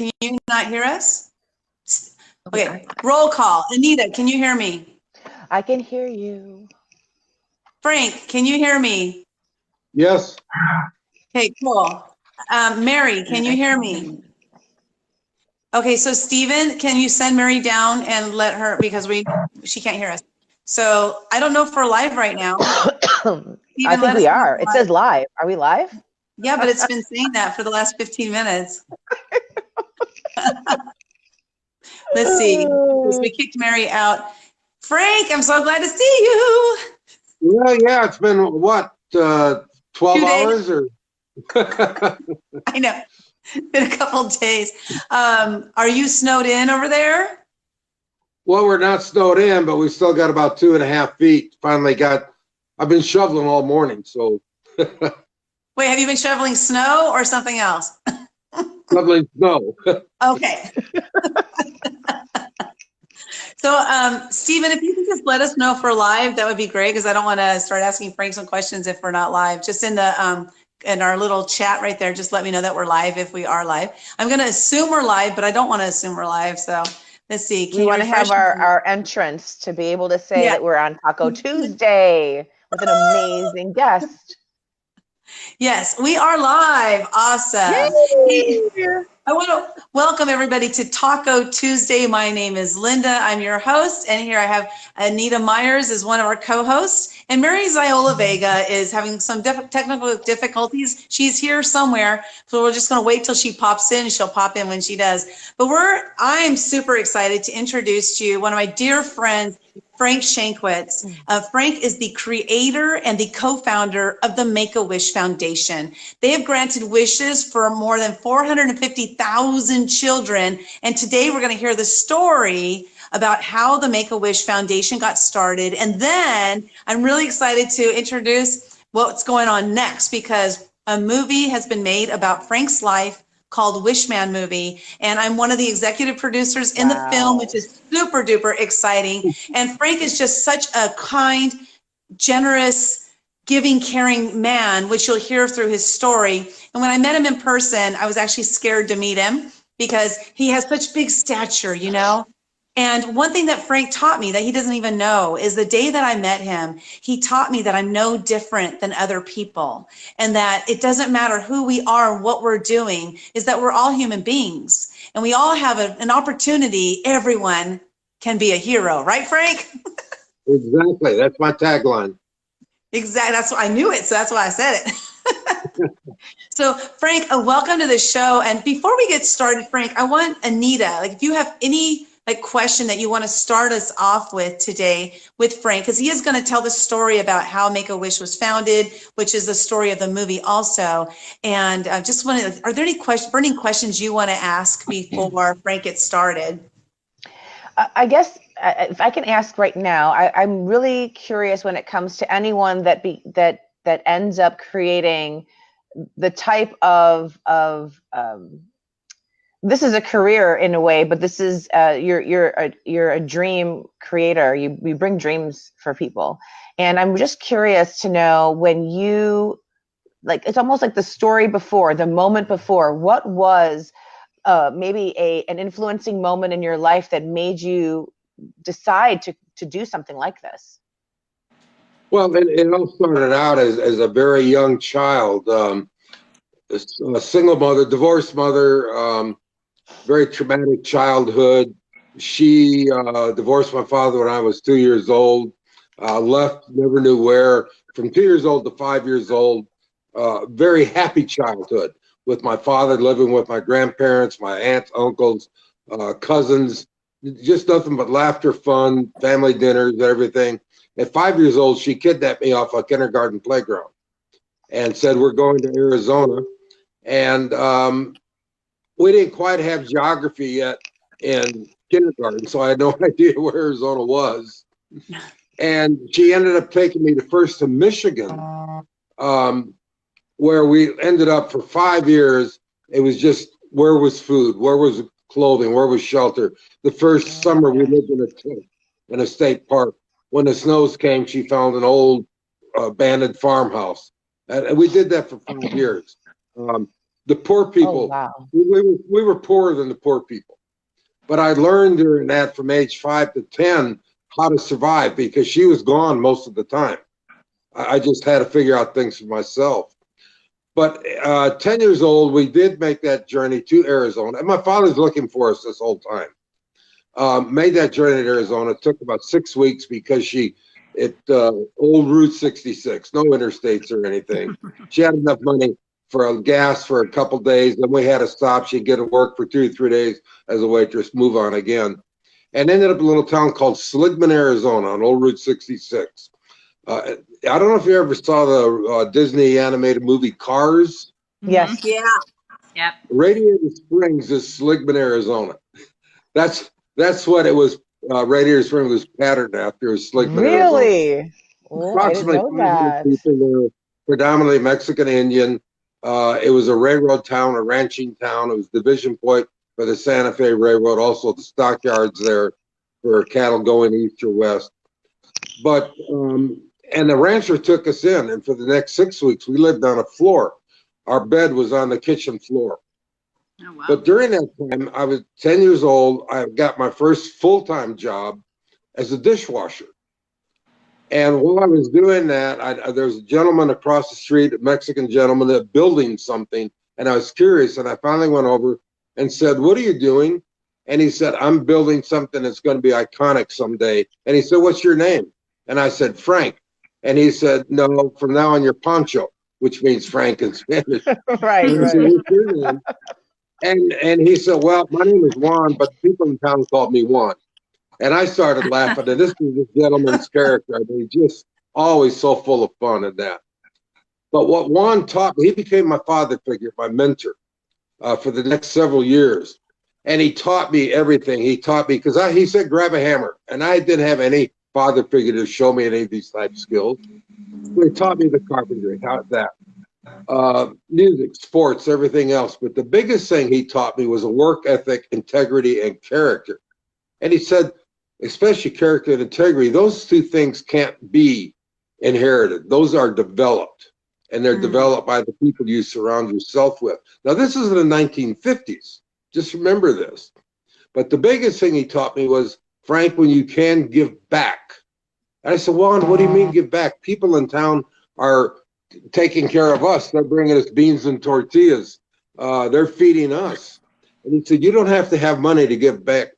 Can you not hear us? Okay, roll call. Anita, can you hear me? I can hear you. Frank, can you hear me? Yes. Okay, cool. Mary, can you hear me? Okay, so Stephen, can you send Mary down and let her, because she can't hear us. So I don't know if we're live right now. I think we are. It says live. Are we live? Yeah, but it's been saying that for the last 15 minutes. Let's see. We kicked Mary out. Frank, I'm so glad to see you. Yeah, it's been what, 12 hours or? I know. It's been a couple of days. Are you snowed in over there? Well, we're not snowed in, but we still got about 2.5 feet. I've been shoveling all morning, so. Wait, have you been shoveling snow or something else? Shoveling snow. Okay. So, Stephen, if you could just let us know if we're live, that would be great, because I don't want to start asking Frank some questions if we're not live. Just in the in our little chat right there, just let me know that we're live if we are live. I'm going to assume we're live, but I don't want to assume we're live. So let's see. We want to have our entrance to be able to say that we're on Taco Tuesday with an amazing guest. Yes, we are live. Awesome. Hey, I want to welcome everybody to Taco Tuesday. My name is Lynda. I'm your host, and here I have Anita Myers as one of our co-hosts, and Mary Ziola-Vega is having some technical difficulties. She's here somewhere, so we're just going to wait till she pops in. She'll pop in when she does. But I'm super excited to introduce to you one of my dear friends, Frank Shankwitz. Frank is the creator and the co-founder of the Make-A-Wish Foundation. They have granted wishes for more than 450,000 children. And today we're going to hear the story about how the Make-A-Wish Foundation got started. And then I'm really excited to introduce what's going on next, because a movie has been made about Frank's life called Wishman Movie, and I'm one of the executive producers in the film, which is super duper exciting. And Frank is just such a kind, generous, giving, caring man, which you'll hear through his story. And when I met him in person, I was actually scared to meet him because he has such big stature, you know? And one thing that Frank taught me that he doesn't even know is the day that I met him, he taught me that I'm no different than other people, and that it doesn't matter who we are and what we're doing, is that we're all human beings and we all have an opportunity. Everyone can be a hero, right, Frank? Exactly. That's my tagline. Exactly. That's why I knew it. So that's why I said it. So Frank, welcome to the show. And before we get started, Frank, I want Anita, like if you have any question that you want to start us off with today with Frank, because he is going to tell the story about how Make-A-Wish was founded, which is the story of the movie also. And just wanted, are there any burning questions you want to ask before Frank gets started? I guess if I can ask right now, I'm really curious when it comes to anyone that ends up creating the type of this is a career in a way, but this is you're a dream creator. You bring dreams for people, and I'm just curious to know when you, like, it's almost like the story before, the moment before. What was maybe an influencing moment in your life that made you decide to do something like this? Well, it all started out as a very young child, a single mother, divorced mother. Very traumatic childhood. She divorced my father when I was 2 years old, left, never knew where. From 2 years old to 5 years old, very happy childhood with my father, living with my grandparents, my aunts, uncles, cousins, just nothing but laughter, fun, family dinners, everything. At 5 years old, she kidnapped me off a kindergarten playground and said, "We're going to Arizona." And we didn't quite have geography yet in kindergarten, so I had no idea where Arizona was. And she ended up taking me first to Michigan, where we ended up for 5 years. It was just, where was food? Where was clothing? Where was shelter? The first summer we lived in a tent in a state park. When the snows came, she found an old abandoned farmhouse. And we did that for 5 years. The poor people. Oh, wow. We were poorer than the poor people. But I learned during that from age 5 to 10 how to survive because she was gone most of the time. I just had to figure out things for myself. But 10 years old, we did make that journey to Arizona. And my father's looking for us this whole time. Made that journey to Arizona. It took about 6 weeks because old Route 66, no interstates or anything. She had enough money for gas for a couple days. Then we had to stop. She'd get to work for 2 or 3 days as a waitress, move on again. And ended up in a little town called Seligman, Arizona on old Route 66. I don't know if you ever saw the Disney animated movie Cars. Yes. Yeah. Yep. Radiator Springs is Seligman, Arizona. That's what it was. Radiator Springs was patterned after Seligman, Arizona. Really? Oh, I didn't Approximately know 500 that. people were predominantly Mexican Indian. It was a railroad town, a ranching town. It was division point for the Santa Fe Railroad, also the stockyards there for cattle going east or west. But, and the rancher took us in, and for the next 6 weeks, we lived on a floor. Our bed was on the kitchen floor. Oh, wow. But during that time, I was 10 years old. I got my first full-time job as a dishwasher. And while I was doing that, there was a gentleman across the street, a Mexican gentleman, that building something. And I was curious, and I finally went over and said, "What are you doing?" And he said, "I'm building something that's going to be iconic someday." And he said, "What's your name?" And I said, "Frank." And he said, "No, from now on, you're Pancho," which means Frank in Spanish. Right, And I said, right. "What's your name?" And he said, "Well, my name is Juan, but people in town called me Juan." And I started laughing. And this was this gentleman's character. I mean, just always so full of fun and that. But what Juan taught me, he became my father figure, my mentor for the next several years. And he taught me everything. He taught me, because he said, "Grab a hammer." And I didn't have any father figure to show me any of these type skills. So he taught me the carpentry, how that. Music, sports, everything else. But the biggest thing he taught me was a work ethic, integrity, and character. And he said, especially character and integrity, those two things can't be inherited. Those are developed, and they're developed by the people you surround yourself with. Now, this is in the 1950s. Just remember this. But the biggest thing he taught me was, "Frank, when you can, give back." And I said, "Juan, what do you mean give back? People in town are taking care of us. They're bringing us beans and tortillas. They're feeding us." And he said, "You don't have to have money to give back,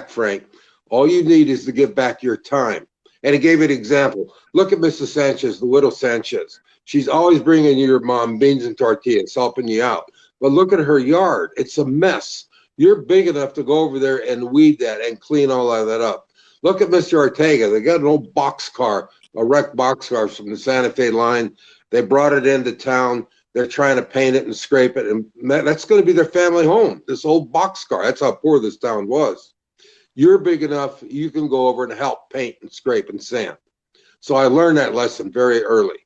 Frank. All you need is to give back your time." And he gave an example. Look at Mrs. Sanchez, the widow Sanchez. She's always bringing your mom beans and tortillas, helping you out. But look at her yard. It's a mess. You're big enough to go over there and weed that and clean all of that up. Look at Mr. Ortega. They got an old boxcar, a wrecked boxcar from the Santa Fe line. They brought it into town. They're trying to paint it and scrape it. And that's going to be their family home, this old boxcar. That's how poor this town was. You're big enough, you can go over and help paint and scrape and sand. So I learned that lesson very early.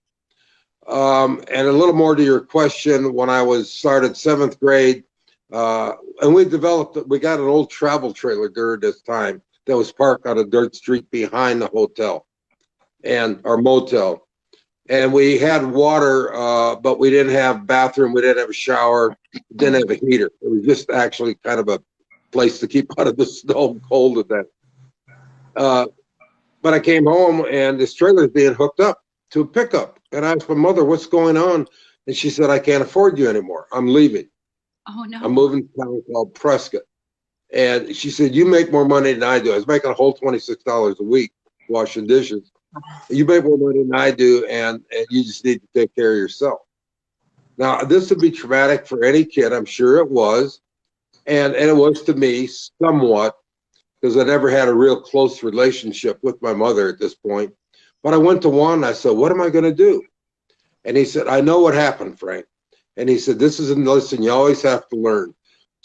And a little more to your question, when I started 7th grade, and we got an old travel trailer during this time that was parked on a dirt street behind the hotel and our motel. And we had water, but we didn't have bathroom, we didn't have a shower, didn't have a heater. It was just actually kind of a place to keep out of the snow and cold at that. But I came home and this trailer is being hooked up to a pickup. And I asked my mother, "What's going on?" And she said, "I can't afford you anymore. I'm leaving. Oh, no. I'm moving to a town called Prescott." And she said, "You make more money than I do." I was making a whole $26 a week washing dishes. "You make more money than I do, and you just need to take care of yourself." Now, this would be traumatic for any kid. I'm sure it was. And it was to me somewhat, because I never had a real close relationship with my mother at this point. But I went to Juan and I said, "What am I going to do?" And he said, "I know what happened, Frank." And he said, "This is a lesson you always have to learn.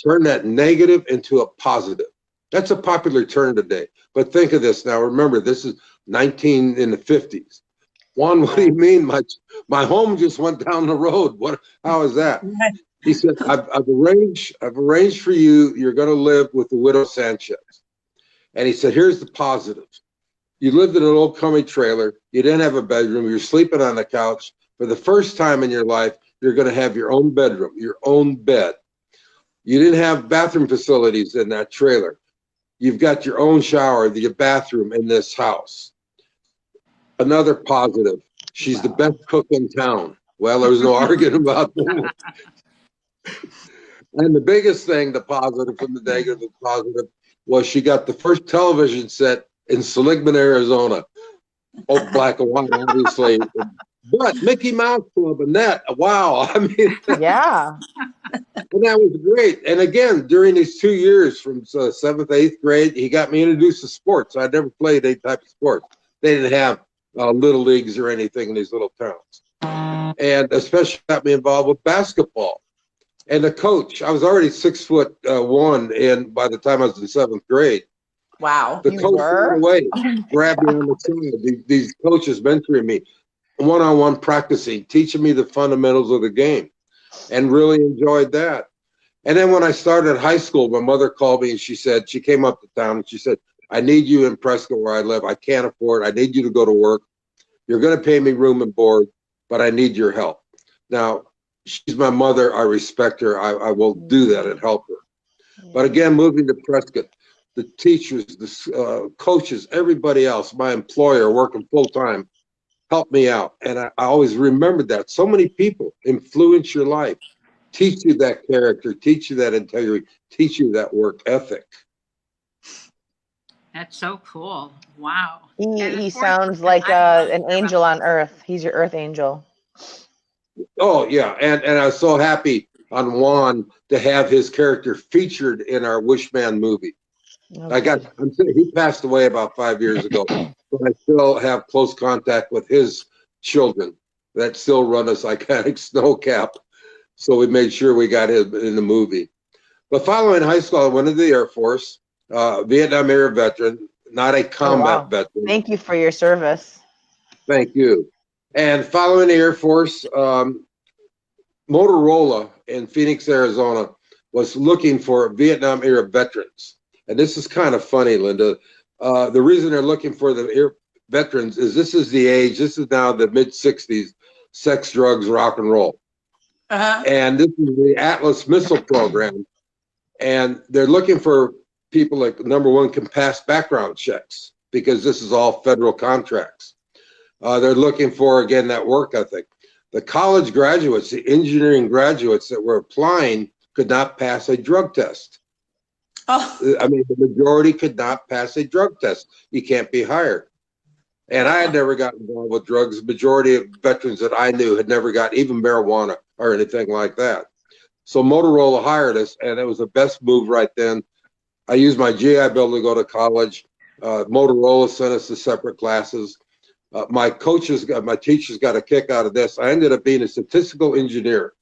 Turn that negative into a positive." That's a popular term today. But think of this now. Remember, this is in the 50s. "Juan, what do you mean? My home just went down the road. How is that?" He said, I've arranged for you. You're going to live with the widow Sanchez." And he said, "Here's the positives. You lived in an old crummy trailer. You didn't have a bedroom. You're sleeping on the couch. For the first time in your life, you're going to have your own bedroom, your own bed. You didn't have bathroom facilities in that trailer. You've got your own shower, your bathroom in this house. Another positive, she's the best cook in town. Well, there was no arguing about that. And the biggest thing, the positive from the negative, the positive, was she got the first television set in Seligman, Arizona. Oh, black and white, obviously. But Mickey Mouse Club and that, wow. I mean, Yeah. and that was great. And again, during these 2 years from 7th, 8th grade, he got me introduced to sports. I'd never played any type of sports. They didn't have little leagues or anything in these little towns. And especially got me involved with basketball. And the coach, I was already 6'1", and by the time I was in 7th grade, Wow. the coach right away grabbed me on the side. These coaches mentoring me, one-on-one practicing, teaching me the fundamentals of the game, and really enjoyed that. And then when I started high school, my mother called me and she said, she came up to town and she said, I need you in Prescott where I live. I can't afford it. I need you to go to work. You're going to pay me room and board, but I need your help. Now, she's my mother. I respect her. I will do that and help her. But again, moving to Prescott, the teachers, the coaches, everybody else, my employer working full time, helped me out. And I always remembered that. So many people influence your life, teach you that character, teach you that integrity, teach you that work ethic. That's so cool. Wow. He sounds like an angel on earth. He's your earth angel. Oh, yeah. And I was so happy on Juan to have his character featured in our Wishman movie. Okay. He passed away about 5 years ago, but I still have close contact with his children that still run a Iconic Snow Cap. So we made sure we got him in the movie. But following high school, I went to the Air Force, Vietnam era veteran, not a combat veteran. Thank you for your service. Thank you. And following the Air Force, Motorola in Phoenix, Arizona was looking for Vietnam era veterans. And this is kind of funny, Lynda. The reason they're looking for the veterans is this is the age, this is now the mid-60s, sex, drugs, rock and roll. And this is the Atlas missile program. And they're looking for people like, number one, can pass background checks because this is all federal contracts. They're looking for, again, that work ethic. The college graduates, the engineering graduates that were applying could not pass a drug test. Oh. I mean, the majority could not pass a drug test. You can't be hired. And I had never gotten involved with drugs. The majority of veterans that I knew had never got even marijuana or anything like that. So Motorola hired us, and it was the best move right then. I used my GI Bill to go to college. Motorola sent us to separate classes. My teachers got a kick out of this. I ended up being a statistical engineer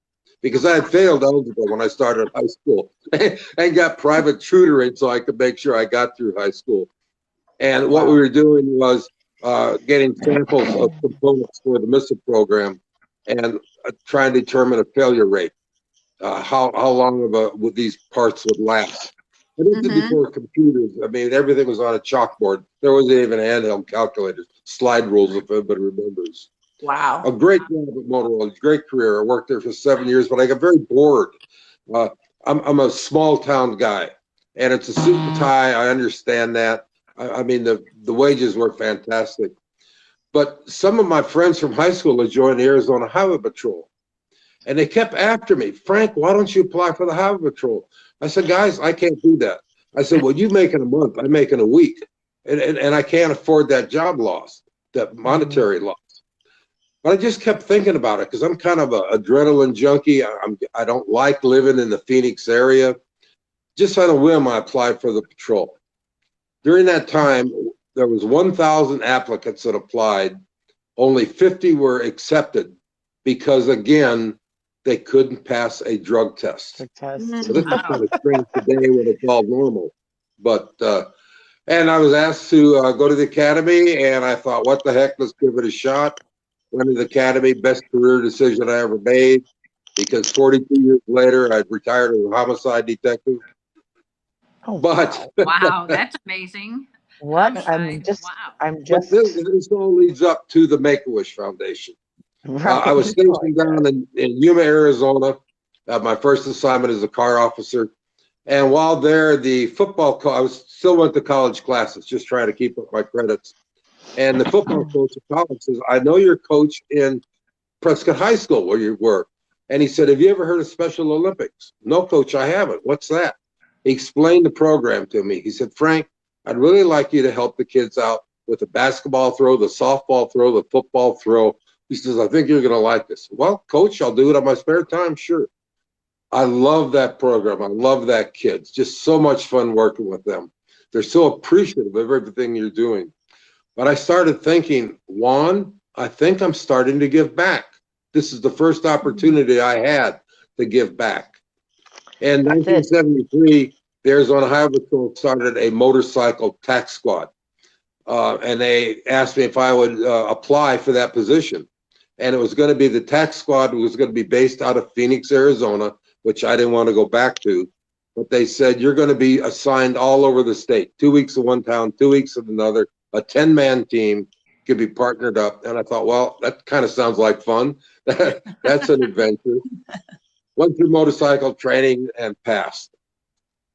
because I had failed algebra when I started high school and got private tutoring so I could make sure I got through high school. And what we were doing was getting samples of components for the missile program and trying to determine a failure rate, how long would these parts would last. And this is before computers. I mean, everything was on a chalkboard. There wasn't even handheld calculators, slide rules, if everybody remembers. Wow. A great job at Motorola, great career. I worked there for 7 years, but I got very bored. I'm a small town guy, and it's a suit and tie. I understand that. I mean, the wages were fantastic. But some of my friends from high school had joined the Arizona Highway Patrol. And they kept after me, Frank, why don't you apply for the Highway Patrol? I said, guys, I can't do that. I said, well, you make in a month, I make in a week. And I can't afford that job loss, that monetary loss. But I just kept thinking about it because I'm kind of an adrenaline junkie. I don't like living in the Phoenix area. Just on a whim, I applied for the patrol. During that time, there was 1,000 applicants that applied. Only 50 were accepted because, again, they couldn't pass a drug test. So this is kind of strange today when it's all normal. But, and I was asked to go to the academy, and I thought, what the heck, let's give it a shot. Went to the academy, best career decision I ever made, because 42 years later, I'd retired as a homicide detective. Oh, but wow, that's amazing. What? I'm just. This all leads up to the Make-A-Wish Foundation. I was stationed down in Yuma, Arizona. My first assignment as a car officer. And while there, the football I still went to college classes, just trying to keep up my credits. And the football coach at college says, I know you're coach in Prescott High School where you were. And he said, have you ever heard of Special Olympics? No, coach, I haven't. What's that? He explained the program to me. He said, Frank, I'd really like you to help the kids out with the basketball throw, the softball throw, the football throw. He says, I think you're going to like this. Well, coach, I'll do it on my spare time. Sure. I love that program. I love that kids. Just so much fun working with them. They're so appreciative of everything you're doing. But I started thinking, Juan, I think I'm starting to give back. This is the first opportunity I had to give back. In 1973, the Arizona Highway Patrol started a motorcycle tax squad. And they asked me if I would apply for that position. And it was going to be, the tax squad was going to be based out of Phoenix, Arizona, which I didn't want to go back to. But they said, you're going to be assigned all over the state, 2 weeks of one town, 2 weeks of another, a 10-man team could be partnered up. And I thought, well, that kind of sounds like fun. That's an adventure. Went through motorcycle training and passed.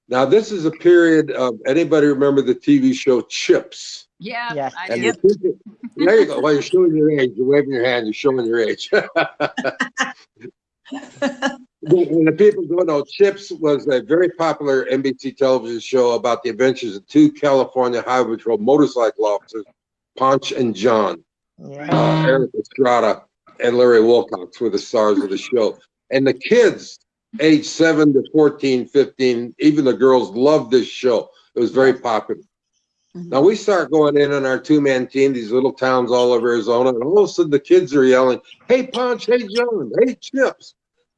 Now, this is a period of, anybody remember the TV show Chips? Yeah, Yes. I And do. there you go. Well, you're showing your age. You're waving your hand. You're showing your age. And the people don't know, Chips was a very popular NBC television show about the adventures of two California Highway Patrol motorcycle officers, Ponch and John. Yeah. Eric Estrada and Larry Wilcox were the stars of the show. And the kids, age 7 to 14, 15, even the girls loved this show. It was very popular. Now we start going in on our 2-man team, these little towns all over Arizona, and all of a sudden the kids are yelling, hey, Ponch, hey, John, hey, Chips.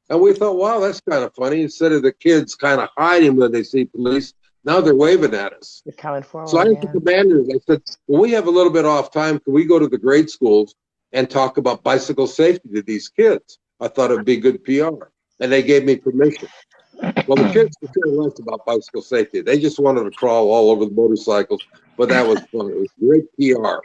And we thought, wow, that's kind of funny. Instead of the kids kind of hiding when they see police, now they're waving at us. They're coming forward. So I asked the commanders, I said, well, we have a little bit off time. Can we go to the grade schools and talk about bicycle safety to these kids? I thought it would be good PR. And they gave me permission. Well, the kids could care less about bicycle safety. They just wanted to crawl all over the motorcycles, but that was fun. It was great PR.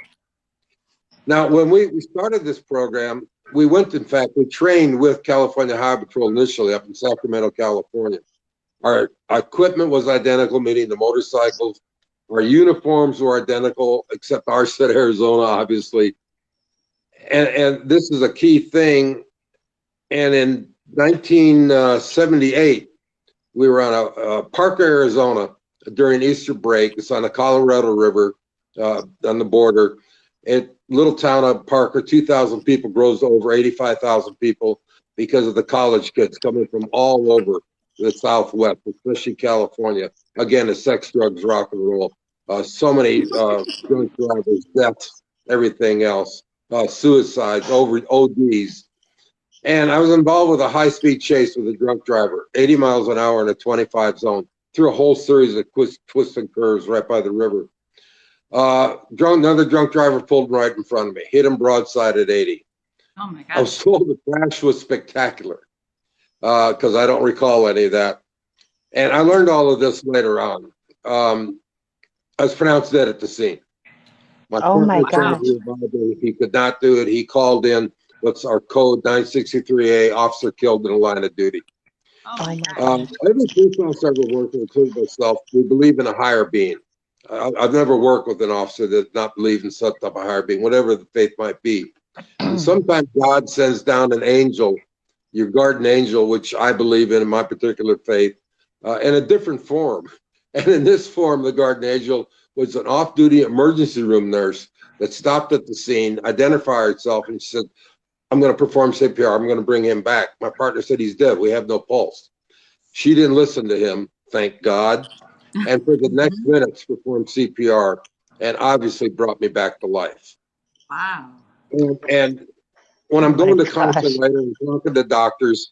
Now, when we started this program, we went, in fact, we trained with California Highway Patrol initially up in Sacramento, California. Our equipment was identical, meaning the motorcycles. Our uniforms were identical, except ours said Arizona, obviously. And this is a key thing. And in 1978, we were on a Parker, Arizona during Easter break. It's on the Colorado River on the border. Little town of Parker, 2,000 people grows to over 85,000 people because of the college kids coming from all over the Southwest, especially California. Again, it's sex, drugs, rock and roll. So many drunk drivers, deaths, everything else, suicides, ODs. And I was involved with a high-speed chase with a drunk driver, 80 miles an hour in a 25 zone, through a whole series of twists and curves right by the river. Another drunk driver pulled right in front of me, hit him broadside at 80. Oh my I was gosh. told the crash was spectacular because I don't recall any of that. And I learned all of this later on. I was pronounced dead at the scene. Oh my partner tried to revive me. He could not do it. He called in. What's our code? 963A, officer killed in the line of duty. Oh my gosh. Every police officer I've ever worked with, including myself, we believe in a higher being. I've never worked with an officer that does not believe in some type of higher being, whatever the faith might be. And sometimes God sends down an angel, your guardian angel, which I believe in my particular faith, in a different form. And in this form, the guardian angel was an off-duty emergency room nurse that stopped at the scene, identified herself, and she said, I'm going to perform CPR. I'm going to bring him back. My partner said he's dead. We have no pulse. She didn't listen to him, thank God. And for the next minutes, performed CPR and obviously brought me back to life. Wow. And when I'm going to counseling later and talking to doctors,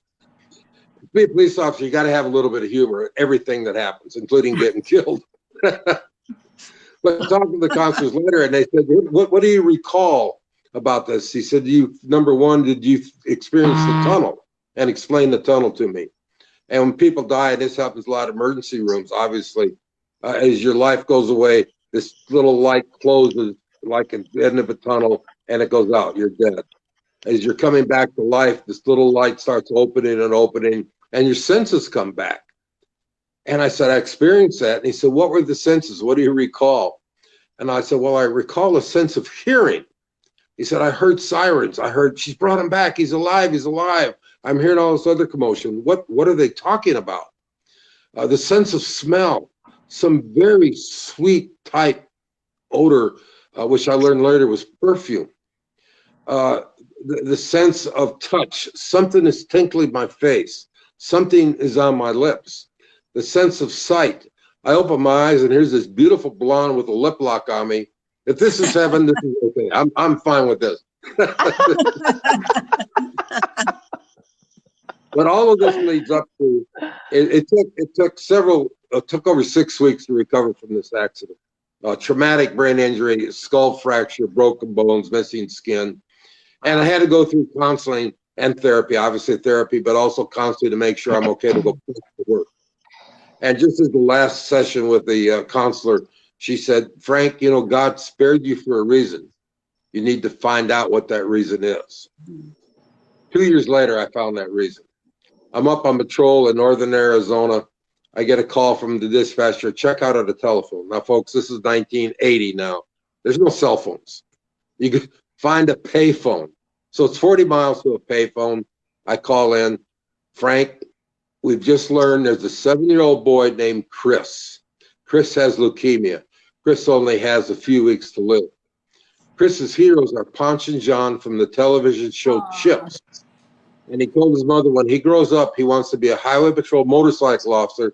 to be a police officer, you got to have a little bit of humor in everything that happens, including getting killed. But talking to the counselors later, and they said, what do you recall about this? He said, number one, did you experience the tunnel? And explain the tunnel to me. And when people die, and this happens a lot of emergency rooms, obviously, as your life goes away, this little light closes like at the end of a tunnel, and it goes out. You're dead. as you're coming back to life, this little light starts opening and opening, and your senses come back. And I said, I experienced that. And he said, what were the senses? What do you recall? And I said, well, I recall a sense of hearing. He said, I heard sirens. I heard, she's brought him back. He's alive. He's alive. I'm hearing all this other commotion. What are they talking about? The sense of smell, some very sweet type odor, which I learned later was perfume. The sense of touch, something is tinkling my face. Something is on my lips. The sense of sight. I open my eyes and here's this beautiful blonde with a lip lock on me. If this is heaven, this is okay. I'm fine with this. But all of this leads up to, it took over 6 weeks to recover from this accident. Traumatic brain injury, skull fracture, broken bones, missing skin. And I had to go through counseling and therapy, obviously therapy, but also counseling to make sure I'm okay to go back to work. And just as the last session with the counselor, she said, Frank, you know, God spared you for a reason. You need to find out what that reason is. 2 years later, I found that reason. I'm up on patrol in northern Arizona. I get a call from the dispatcher, check out on the telephone. Now, folks, this is 1980 now. There's no cell phones. You can find a payphone. So it's 40 miles to a payphone. I call in, Frank, we've just learned there's a 7-year-old boy named Chris. Chris has leukemia. Chris only has a few weeks to live. Chris's heroes are Ponch and John from the television show Chips. And he told his mother when he grows up, he wants to be a highway patrol motorcycle officer,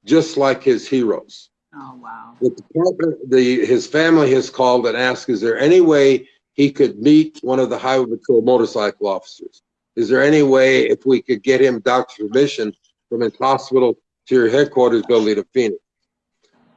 just like his heroes. Oh, wow. The department, his family has called and asked, is there any way he could meet one of the highway patrol motorcycle officers? Is there any way if we could get him doctor's permission from his hospital to your headquarters building in Phoenix?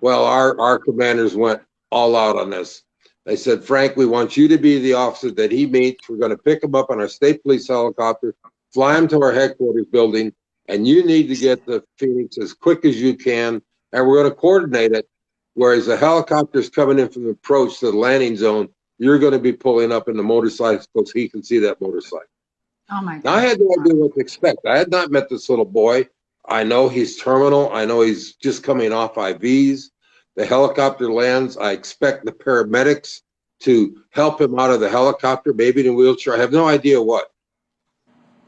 Well, our commanders went all out on this. They said, Frank, we want you to be the officer that he meets. We're going to pick him up on our state police helicopter, fly him to our headquarters building, and you need to get to Phoenix as quick as you can, and we're going to coordinate it. Whereas the helicopter's coming in from the approach to the landing zone, you're going to be pulling up in the motorcycle so he can see that motorcycle. Oh, my God. Now, I had no idea what to expect. I had not met this little boy. I know he's terminal. I know he's just coming off IVs. The helicopter lands. I expect the paramedics to help him out of the helicopter, maybe in a wheelchair. I have no idea what.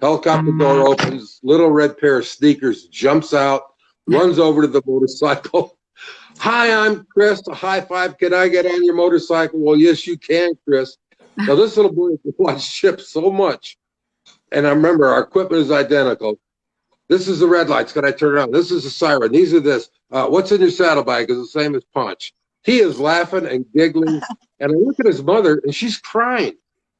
Helicopter door opens, little red pair of sneakers jumps out, runs over to the motorcycle. Hi, I'm Chris. A high five. Can I get on your motorcycle? Well, yes, you can, Chris. Now, this little boy watched Chips so much. And I remember our equipment is identical. This is the red lights. Can I turn it on? This is the siren. These are this. What's in your saddlebag is the same as Punch. He is laughing and giggling. And I look at his mother, and she's crying.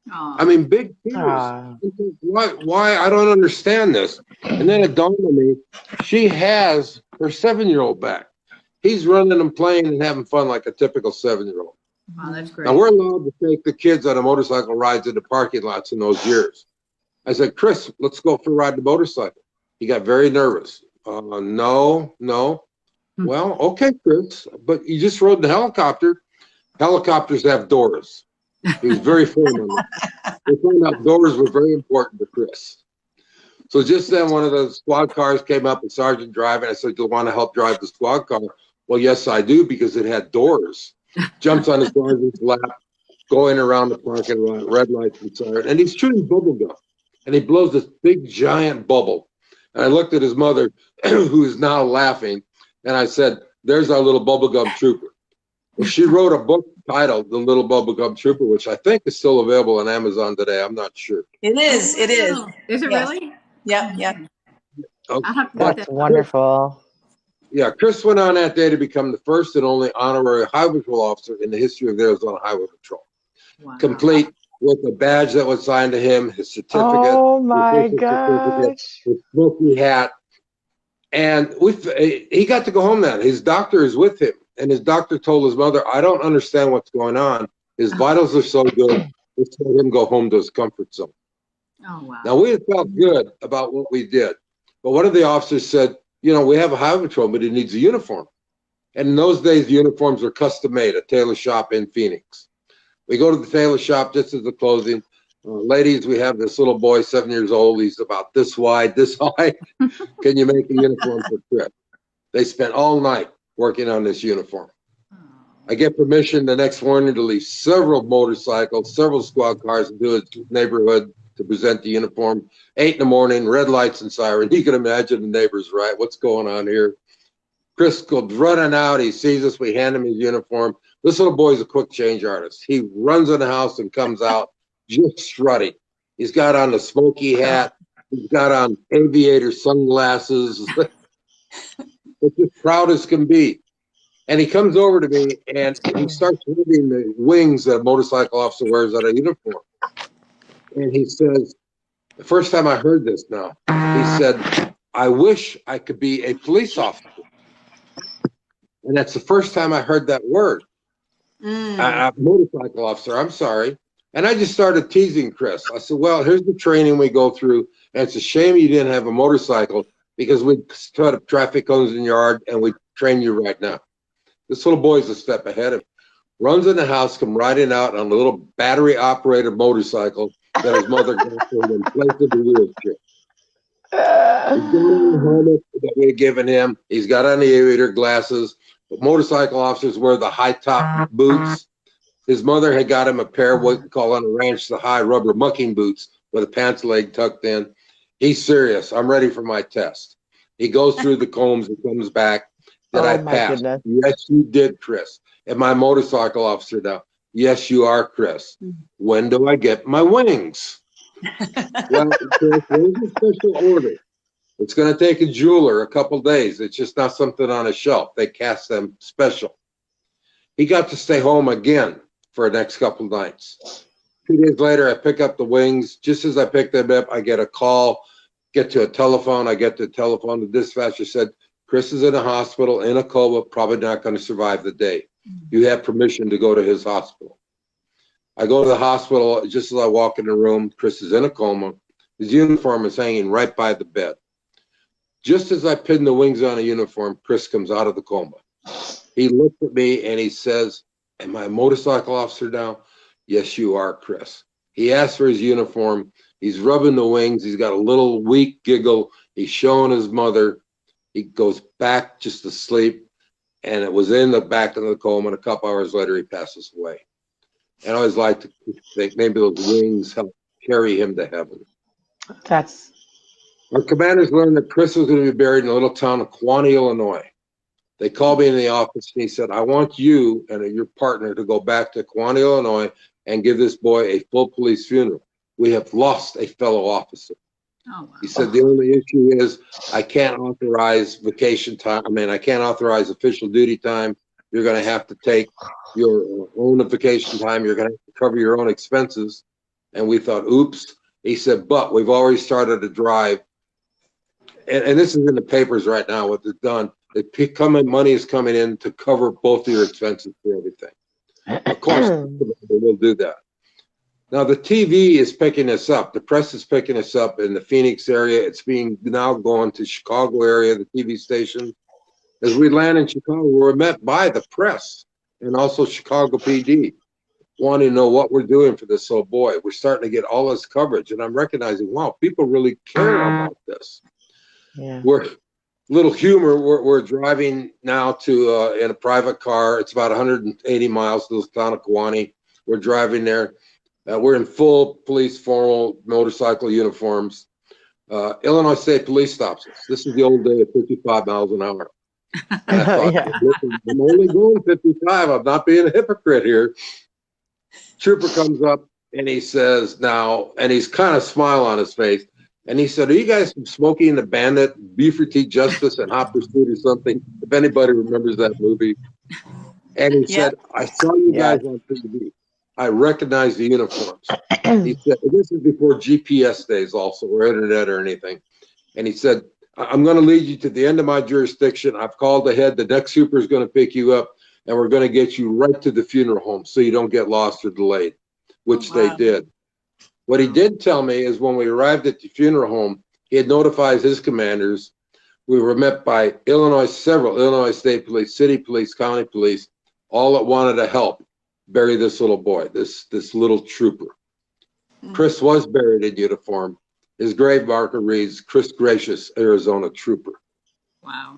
Aww. I mean, big tears. Why? I don't understand this. And then it dawned on me, she has her 7-year-old back. He's running and playing and having fun like a typical 7-year-old. Wow, that's great. Now, we're allowed to take the kids on a motorcycle rides in the parking lots in those years. I said, Chris, let's go for a ride the motorcycle. He got very nervous. No. Well, okay, Chris, but you just rode the helicopter. Helicopters have doors. He was very firm on that. We found out doors were very important to Chris. So just then, one of the squad cars came up, and Sergeant driving. I said, do you want to help drive the squad car? Well, yes, I do, because it had doors. Jumps on the sergeant's lap, going around the parking lot, red lights and siren, and he's chewing bubble gum. And he blows this big, giant bubble. And I looked at his mother, who is now laughing, and I said, there's our little bubblegum trooper. Well, she wrote a book titled The Little Bubblegum Trooper, which I think is still available on Amazon today. I'm not sure. It is. It is. Is it Yes. really? Yeah. Yeah. I'll have to That's look that up. wonderful. Yeah, Chris went on that day to become the first and only honorary highway patrol officer in the history of the Arizona Highway Patrol. Wow. Complete with a badge that was signed to him, his certificate. Oh my his certificate, gosh. his smoky hat. And he got to go home then. His doctor is with him. And his doctor told his mother, I don't understand what's going on. His vitals are so good. Let's let him go home to his comfort zone. Oh, wow. Now, we had felt good about what we did. But one of the officers said, you know, we have a highway patrol, but he needs a uniform. And in those days, the uniforms were custom made at tailor shop in Phoenix. We go to the tailor shop just as the closing. Ladies, we have this little boy, 7 years old. He's about this wide, this high. Can you make a uniform for Chris? They spent all night working on this uniform. I get permission the next morning to leave several motorcycles, several squad cars into his neighborhood to present the uniform. 8 in the morning, red lights and siren. You can imagine the neighbors, right? What's going on here? Chris goes running out. He sees us. We hand him his uniform. This little boy's a quick change artist. He runs in the house and comes out just strutting. He's got on the smoky hat. He's got on aviator sunglasses. It's as proud as can be. And he comes over to me and he starts moving the wings that a motorcycle officer wears on a uniform. And he says, the first time I heard this now, he said, I wish I could be a police officer. And that's the first time I heard that word. A motorcycle officer, I'm sorry. And I just started teasing Chris. I said, well, here's the training we go through. And it's a shame you didn't have a motorcycle because we put up traffic cones in your yard and we train you right now. This little boy's a step ahead of me. Runs in the house, come riding out on a little battery-operated motorcycle that his mother got for him and placed in the wheelchair. He's got on the helmet that we had given him. He's got on the aviator glasses. But motorcycle officers wear the high-top boots. His mother had got him a pair of what we call on the ranch the high rubber mucking boots with a pants leg tucked in. He's serious. I'm ready for my test. He goes through the combs and comes back. Did I pass? Goodness. Yes, you did, Chris. Am I a motorcycle officer now? Yes, you are, Chris. When do I get my wings? Well, Chris, there's a special order. It's going to take a jeweler a couple days. It's just not something on a shelf. They cast them special. He got to stay home again for the next couple of nights. 2 days later, I pick up the wings. Just as I pick them up, I get a call, get to a telephone. I get to the telephone. The dispatcher said, Chris is in a hospital, in a coma, probably not going to survive the day. You have permission to go to his hospital. I go to the hospital. Just as I walk in the room, Chris is in a coma. His uniform is hanging right by the bed. Just as I pin the wings on a uniform, Chris comes out of the coma. He looks at me and he says, am I a motorcycle officer now? Yes, you are, Chris. He asks for his uniform. He's rubbing the wings. He's got a little weak giggle. He's showing his mother. He goes back just to sleep, and it was in the back of the coma, and a couple hours later, he passes away. And I always like to think maybe those wings help carry him to heaven. Our commanders learned that Chris was going to be buried in a little town of Kewanee, Illinois. They called me in the office, and he said, I want you and your partner to go back to Kewanee, Illinois, and give this boy a full police funeral. We have lost a fellow officer. Oh, wow. He said the only issue is I can't authorize vacation time. I mean, I can't authorize official duty time. You're going to have to take your own vacation time. You're going to have to cover your own expenses. And we thought, oops. He said, but we've already started a drive. And this is in the papers right now, what they've done. Money is coming in to cover both of your expenses for everything. Of course, we'll do that. Now, the TV is picking us up. The press is picking us up in the Phoenix area. It's being now going to Chicago area, the TV station. As we land in Chicago, we're met by the press and also Chicago PD, wanting to know what we're doing for this little boy. We're starting to get all this coverage, and I'm recognizing, wow, people really care about this. Yeah. We're little humor. We're driving now to in a private car. It's about 180 miles to the town of Kewanee. We're driving there. We're in full police formal motorcycle uniforms. Illinois State Police stops us. This is the old day of 55 miles an hour. And I thought, I'm only going 55. I'm not being a hypocrite here. Trooper comes up and he says, now, and he's kind of smile on his face. And he said, are you guys from Smokey and the Bandit, Beaver-T Justice, and Hot Pursuit or something? If anybody remembers that movie. And he said, I saw you guys on TV. I recognize the uniforms. He said, this is before GPS days also, or internet or anything. And he said, I'm going to lead you to the end of my jurisdiction. I've called ahead. The next super is going to pick you up, and we're going to get you right to the funeral home so you don't get lost or delayed, which they did. What he did tell me is when we arrived at the funeral home, he had notified his commanders. We were met by several Illinois State Police, City Police, County Police, all that wanted to help bury this little boy, this little trooper. Chris was buried in uniform. His grave marker reads, Chris Gracious, Arizona Trooper. Wow.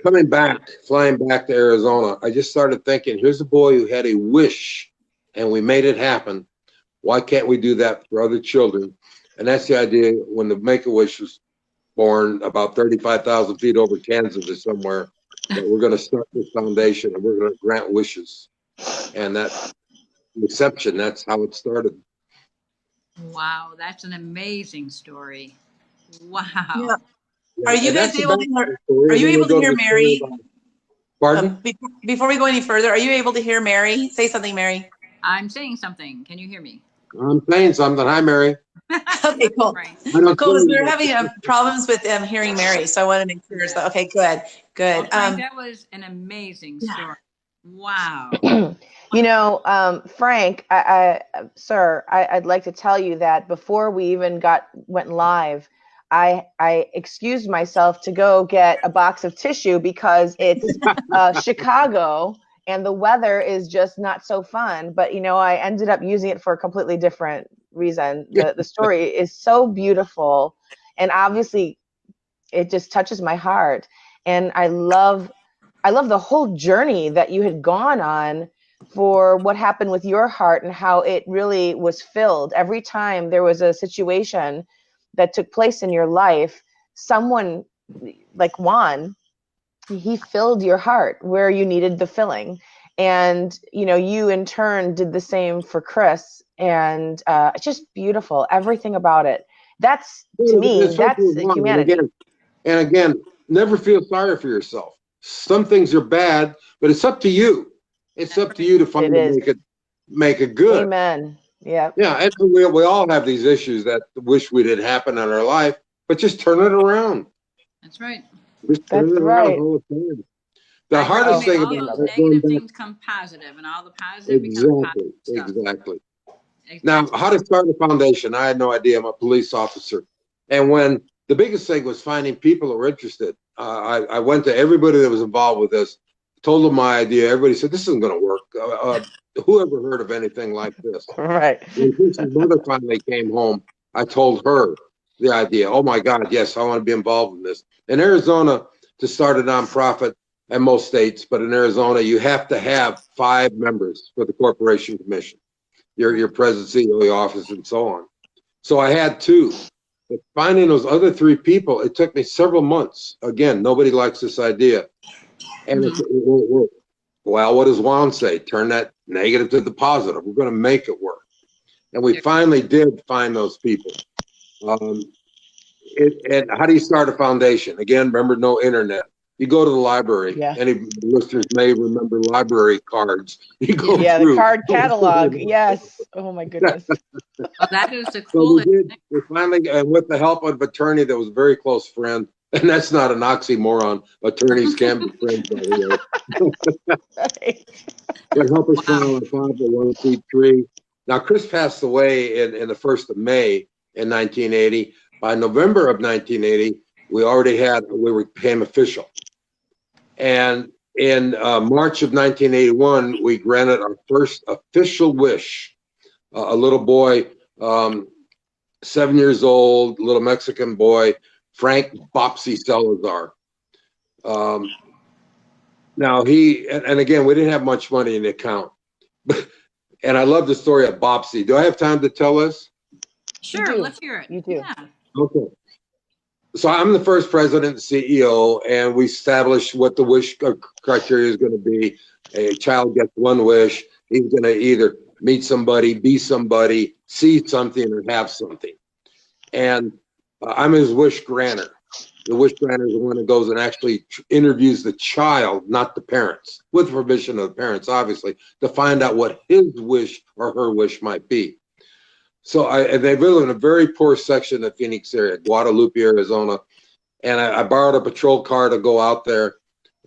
Coming back, flying back to Arizona, I just started thinking, here's a boy who had a wish and we made it happen. Why can't we do that for other children? And that's the idea when the Make-A-Wish was born about 35,000 feet over Kansas or somewhere, that we're going to start this foundation and we're going to grant wishes. And that reception, that's how it started. Wow, that's an amazing story. Wow. Yeah. Are you guys that's able about to the hear, are you story. able to We'll go hear the story Mary? about- Pardon? Before we go any further, are you able to hear Mary? Say something, Mary. I'm saying something. Can you hear me? I'm saying something. Hi, Mary. Okay, cool. Right. I don't Cool, because see we you. were having problems with hearing Mary, so I want to make sure. So, okay, good, good. Well, Frank, that was an amazing story. Wow. You know, Frank, sir, I'd like to tell you that before we even went live, I excused myself to go get a box of tissue because it's Chicago and the weather is just not so fun. But, you know, I ended up using it for a completely different reason. The story is so beautiful, and obviously it just touches my heart. And I love the whole journey that you had gone on for what happened with your heart and how it really was filled. Every time there was a situation that took place in your life, someone like Juan, he filled your heart where you needed the filling. And, you know, you in turn did the same for Chris. And it's just beautiful, everything about it. That's, to me, that's humanity. And again, never feel sorry for yourself. Some things are bad, but it's up to you. It's up to you to finally make it good. Amen. Yeah. Yeah, and we all have these issues that wish we did happen in our life, but just turn it around. That's right. Just turn it around all the time. The hardest thing about all those negative things come positive, and all the positive become positive stuff. Exactly. Now, how to start a foundation? I had no idea. I'm a police officer, and when the biggest thing was finding people who were interested. I went to everybody that was involved with this, told them my idea. Everybody said, this isn't going to work. Who ever heard of anything like this? Right. When Chris's mother finally came home, I told her the idea. Oh my God, yes, I want to be involved in this. In Arizona, to start a nonprofit, and most states, but in Arizona, you have to have 5 members for the Corporation Commission, your president, CEO office, and so on. So I had 2. But finding those other 3 people, it took me several months. Again, nobody likes this idea. And it won't work. Well, what does Juan say? Turn that negative to the positive. We're going to make it work. And we finally did find those people. And how do you start a foundation? Again, remember, no internet. You go to the library. Yeah. Any listeners may remember library cards. You go through. The card catalog. Yes. Oh my goodness. Well, that is the coolest. So we finally, and with the help of an attorney that was a very close friend, and that's not an oxymoron. Attorneys can be friends, by the way. That helped us file a 501c3. Now, Chris passed away in the 1st of May in 1980. By November of 1980, we became official. And in March of 1981, we granted our first official wish. A little boy, 7 years old, little Mexican boy, Frank Bopsy Salazar. Now and again, we didn't have much money in the account. And I love the story of Bopsy. Do I have time to tell us? Sure, let's hear it. You do. Yeah. Okay. So I'm the first president and CEO, and we established what the wish criteria is going to be. A child gets 1 wish. He's going to either meet somebody, be somebody, see something, or have something. And I'm his wish granter. The wish granter is the one that goes and actually interviews the child, not the parents, with permission of the parents, obviously, to find out what his wish or her wish might be. So they live in a very poor section of the Phoenix area, Guadalupe, Arizona. And I borrowed a patrol car to go out there.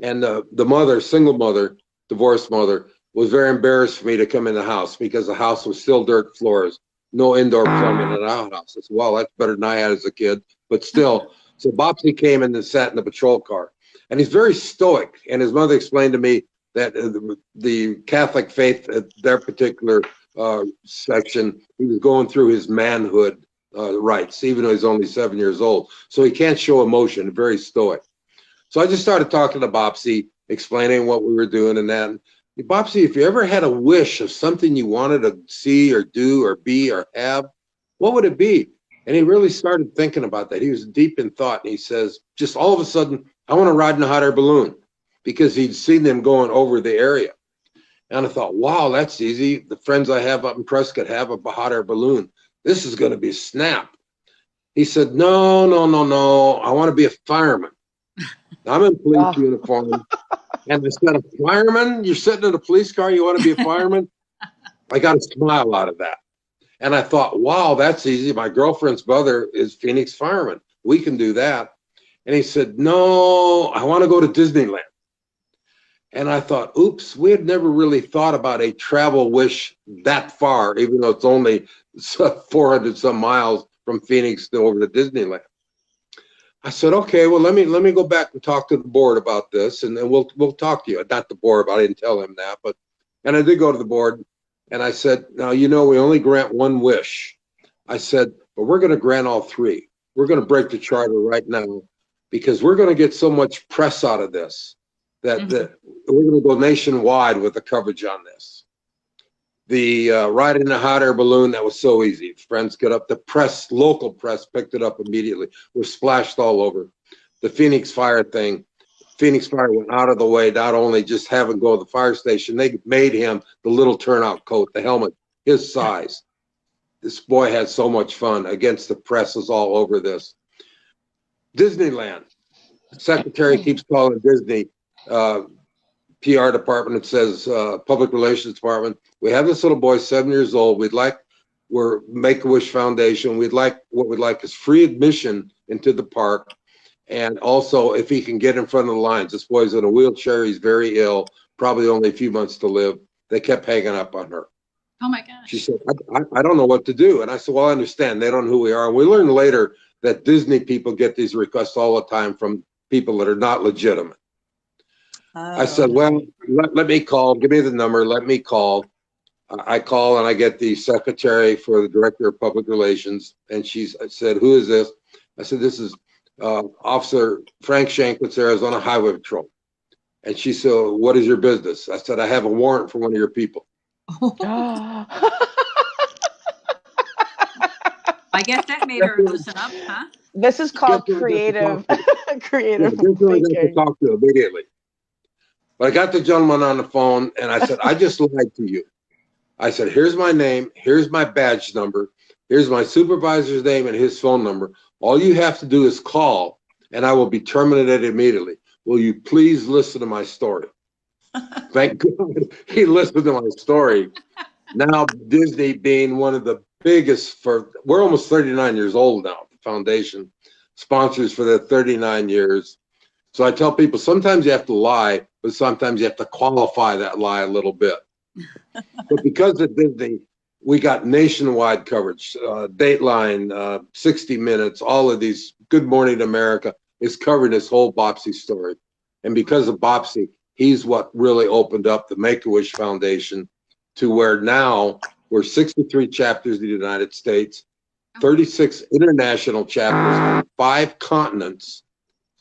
And the mother, single mother, divorced mother, was very embarrassed for me to come in the house because the house was still dirt floors, no indoor plumbing in our house. I said, well, that's better than I had as a kid, but still. So Bopsy came in and sat in the patrol car. And he's very stoic. And his mother explained to me that the Catholic faith at their particular section, he was going through his manhood rights, even though he's only 7 years old. So he can't show emotion, very stoic. So I just started talking to Bopsy, explaining what we were doing and that. Bopsy, if you ever had a wish of something you wanted to see or do or be or have, what would it be? And he really started thinking about that. He was deep in thought, and he says, just all of a sudden, I want to ride in a hot air balloon, because he'd seen them going over the area. And I thought, wow, that's easy. The friends I have up in Prescott have a hot air balloon. This is going to be snap. He said, no, no, no, no. I want to be a fireman. I'm in police uniform. And I said, a fireman? You're sitting in a police car, you want to be a fireman? I got a smile out of that. And I thought, wow, that's easy. My girlfriend's brother is Phoenix fireman. We can do that. And he said, no, I want to go to Disneyland. And I thought, oops, we had never really thought about a travel wish that far, even though it's only 400 some miles from Phoenix to over to Disneyland. I said, okay, well, let me go back and talk to the board about this, and then we'll talk to you. Not the board, but I didn't tell him that. And I did go to the board, and I said, now, we only grant one wish. I said, but we're going to grant all three. We're going to break the charter right now, because we're going to get so much press out of this that we're going to go nationwide with the coverage on this. The riding the hot air balloon, that was so easy. Friends get up. The press, local press, picked it up immediately. We're splashed all over. The Phoenix Fire thing, Phoenix Fire went out of the way, not only just have him go to the fire station, they made him the little turnout coat, the helmet, his size. This boy had so much fun. Against the press is all over this. Disneyland. The secretary keeps calling Disney PR department. It says public relations department. We have this little boy, 7 years old. We're Make-A-Wish Foundation. What we'd like is free admission into the park. And also, if he can get in front of the lines. This boy's in a wheelchair. He's very ill, probably only a few months to live. They kept hanging up on her. Oh my gosh. She said, I don't know what to do. And I said, well, I understand. They don't know who we are. And we learned later that Disney people get these requests all the time from people that are not legitimate. I said, well, let me call. Give me the number. Let me call. I call, and I get the secretary for the director of public relations. And I said, who is this? I said, this is Officer Frank Shankwitz, Arizona Highway Patrol. And she said, what is your business? I said, I have a warrant for one of your people. I guess that made her loosen up, huh? This is called creative thinking. To talk to immediately. But I got the gentleman on the phone, and I said, I just lied to you. I said, here's my name, here's my badge number, here's my supervisor's name and his phone number. All you have to do is call, and I will be terminated immediately. Will you please listen to my story? Thank God he listened to my story. Now, Disney being one of the biggest we're almost 39 years old now, the foundation, sponsors for the 39 years. So I tell people, sometimes you have to lie, but sometimes you have to qualify that lie a little bit. But because of Disney, we got nationwide coverage. Dateline, 60 Minutes, all of these, Good Morning America is covering this whole Bopsy story. And because of Bopsy, he's what really opened up the Make-A-Wish Foundation to where now we're 63 chapters in the United States, 36 international chapters, 5 continents.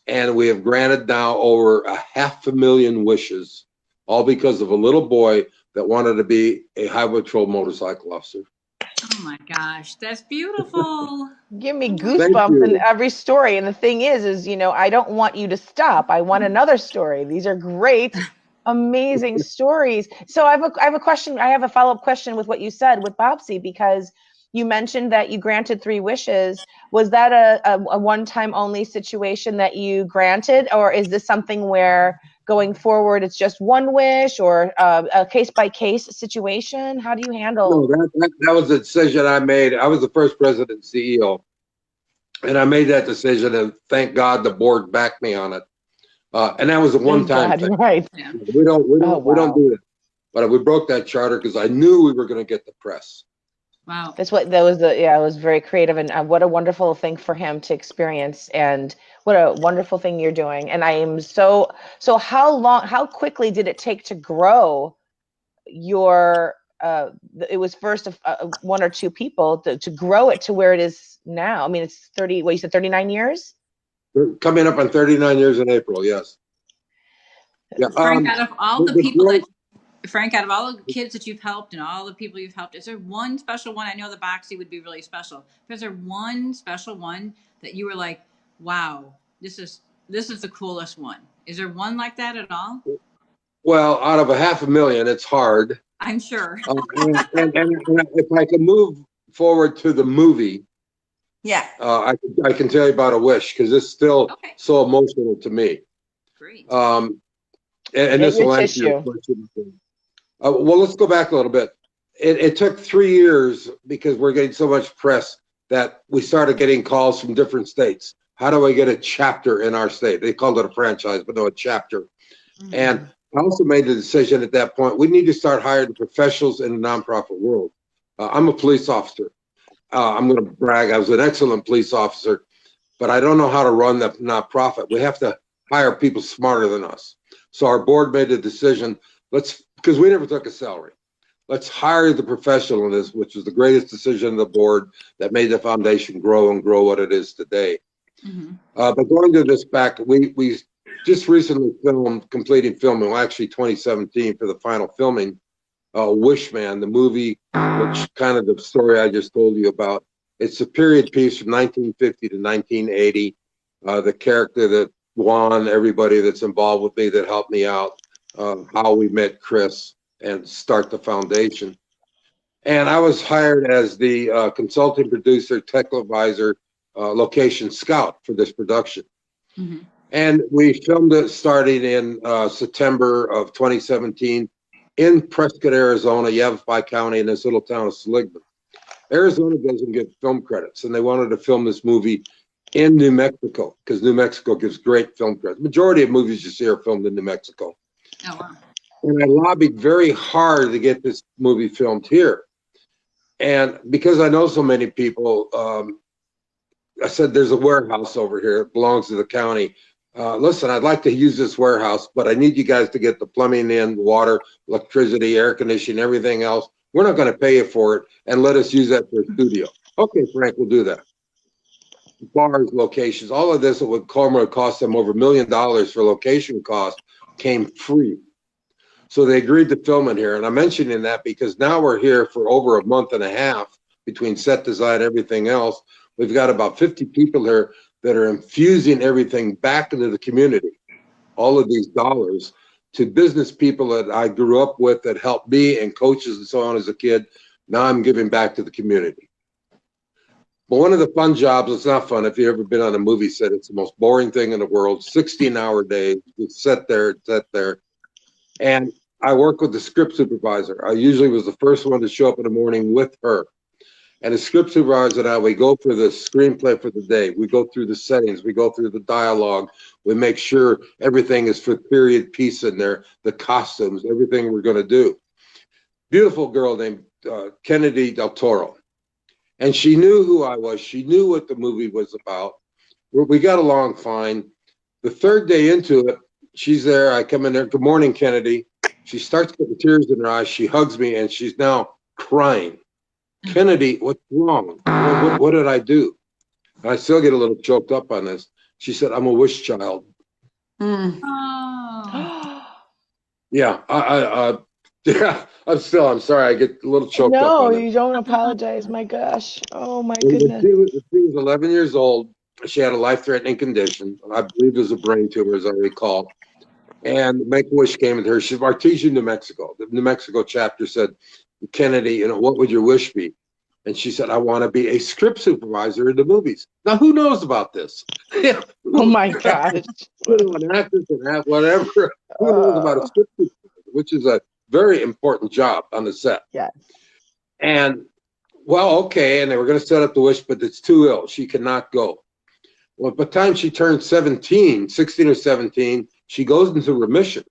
And we have granted now over 500,000 wishes, all because of a little boy that wanted to be a highway patrol motorcycle officer. Oh my gosh, that's beautiful. Give me goosebumps in every story. And the thing is, I don't want you to stop. I want another story. These are great, amazing stories. So I have a question. I have a follow-up question with what you said with Bopsy, because you mentioned that you granted 3 wishes. Was that a one-time only situation that you granted, or is this something where going forward it's just one wish, or a case-by-case situation? How do you handle? No, that was a decision I made. I was the first president and CEO, and I made that decision, and thank God the board backed me on it. And that was a one-time thing. Right. Yeah. We don't do it. But we broke that charter because I knew we were going to get the press. Wow. It was very creative, and what a wonderful thing for him to experience, and what a wonderful thing you're doing. And I am so how quickly did it take to grow your it was first one or two people to grow it to where it is now. I mean, it's 30. What you said, 39 years? We're coming up on 39 years in April. Yes. Yeah. Frank, out of all the people that, Frank, out of all the kids that you've helped and all the people you've helped, is there one special one? I know the Boxy would be really special. But is there one special one that you were like, wow, this is the coolest one? Is there one like that at all? Well, out of 500,000, it's hard. I'm sure. And if I can move forward to the movie, Yeah. I can tell you about A Wish, because it's still so emotional to me. Great. And this will answer your question. Well, let's go back a little bit. It took 3 years, because we're getting so much press, that we started getting calls from different states. How do I get a chapter in our state? They called it a franchise, but no, a chapter. Mm-hmm. And I also made the decision at that point, we need to start hiring professionals in the nonprofit world. I'm a police officer. I'm going to brag. I was an excellent police officer, but I don't know how to run the nonprofit. We have to hire people smarter than us. So our board made the decision, because we never took a salary. Let's hire the professional in this, which was the greatest decision of the board that made the foundation grow and grow what it is today. Mm-hmm. But going to this back, we just recently completing filming, well, actually 2017 for the final filming, Wish Man, the movie, which kind of the story I just told you about. It's a period piece from 1950 to 1980. The character that Juan, everybody that's involved with me that helped me out, how we met Chris and start the foundation. And I was hired as the consulting producer, tech advisor, location scout for this production. Mm-hmm. And we filmed it starting in September of 2017 in Prescott, Arizona, Yavapai County, in this little town of Seligman. Arizona doesn't get film credits, and they wanted to film this movie in New Mexico, because New Mexico gives great film credits. Majority of movies you see are filmed in New Mexico. Oh, wow. And I lobbied very hard to get this movie filmed here. And because I know so many people, I said, there's a warehouse over here. It belongs to the county. Listen, I'd like to use this warehouse, but I need you guys to get the plumbing in, water, electricity, air conditioning, everything else. We're not going to pay you for it, and let us use that for a studio. Okay, Frank, we'll do that. Bars, locations, all of this, it would cost them over $1 million for location costs, came free. So they agreed to film in here. And I'm mentioning that because now we're here for over a month and a half between set design and everything else. We've got about 50 people here that are infusing everything back into the community, all of these dollars, to business people that I grew up with that helped me and coaches and so on as a kid. Now I'm giving back to the community. But one of the fun jobs, it's not fun if you've ever been on a movie set, it's the most boring thing in the world, 16-hour days, you sit there. And I work with the script supervisor. I usually was the first one to show up in the morning with her. And the script supervisor and I, we go for the screenplay for the day. We go through the settings. We go through the dialogue. We make sure everything is for period piece in there, the costumes, everything we're going to do. Beautiful girl named Kennedy Del Toro. And she knew who I was. She knew what the movie was about. We got along fine. The third day into it, she's there. I come in there. Good morning, Kennedy. She starts getting tears in her eyes. She hugs me, and she's now crying. Kennedy, what's wrong? What did I do? And I still get a little choked up on this. She said, I'm a wish child. Mm. Oh. Yeah, I'm sorry. I get a little choked up on it. No, you don't apologize. My gosh. Oh, my goodness. She was 11 years old. She had a life-threatening condition. I believe it was a brain tumor, as I recall. And Make-A-Wish came with her. She's Artesia, New Mexico. The New Mexico chapter said, Kennedy, what would your wish be? And she said, I want to be a script supervisor in the movies. Now, who knows about this? Oh, my gosh. An actress and whatever. Who knows about a script supervisor, which is a very important job on the set. Yes. And, well, okay, and they were going to set up the wish, but it's too ill. She cannot go. Well, by the time she turned 16 or 17, she goes into remission.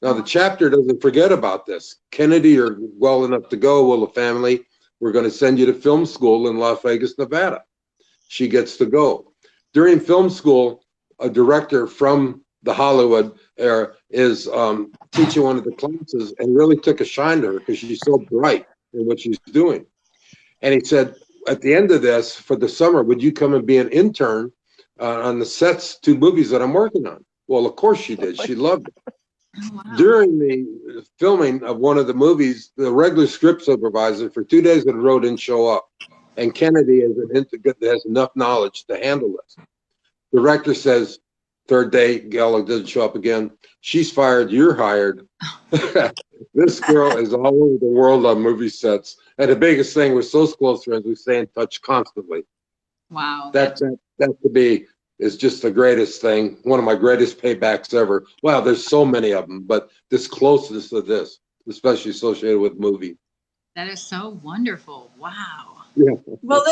Now, the chapter doesn't forget about this. Kennedy, you're well enough to go. Well, the family, we're going to send you to film school in Las Vegas, Nevada. She gets to go. During film school, a director from the Hollywood era is teaching one of the classes and really took a shine to her because she's so bright in what she's doing. And he said, at the end of this, for the summer, would you come and be an intern on the sets, 2 movies that I'm working on? Well, of course she did. She loved it. Oh, wow. During the filming of one of the movies, the regular script supervisor for 2 days in a row didn't show up. And Kennedy has enough knowledge to handle this. The director says, 3rd day, Gala doesn't show up again. She's fired, you're hired. This girl is all over the world on movie sets. And the biggest thing, we're so close friends, we stay in touch constantly. Wow. That to me is just the greatest thing, one of my greatest paybacks ever. Wow, there's so many of them, but this closeness to this, especially associated with movie. That is so wonderful. Wow. Yeah. Well,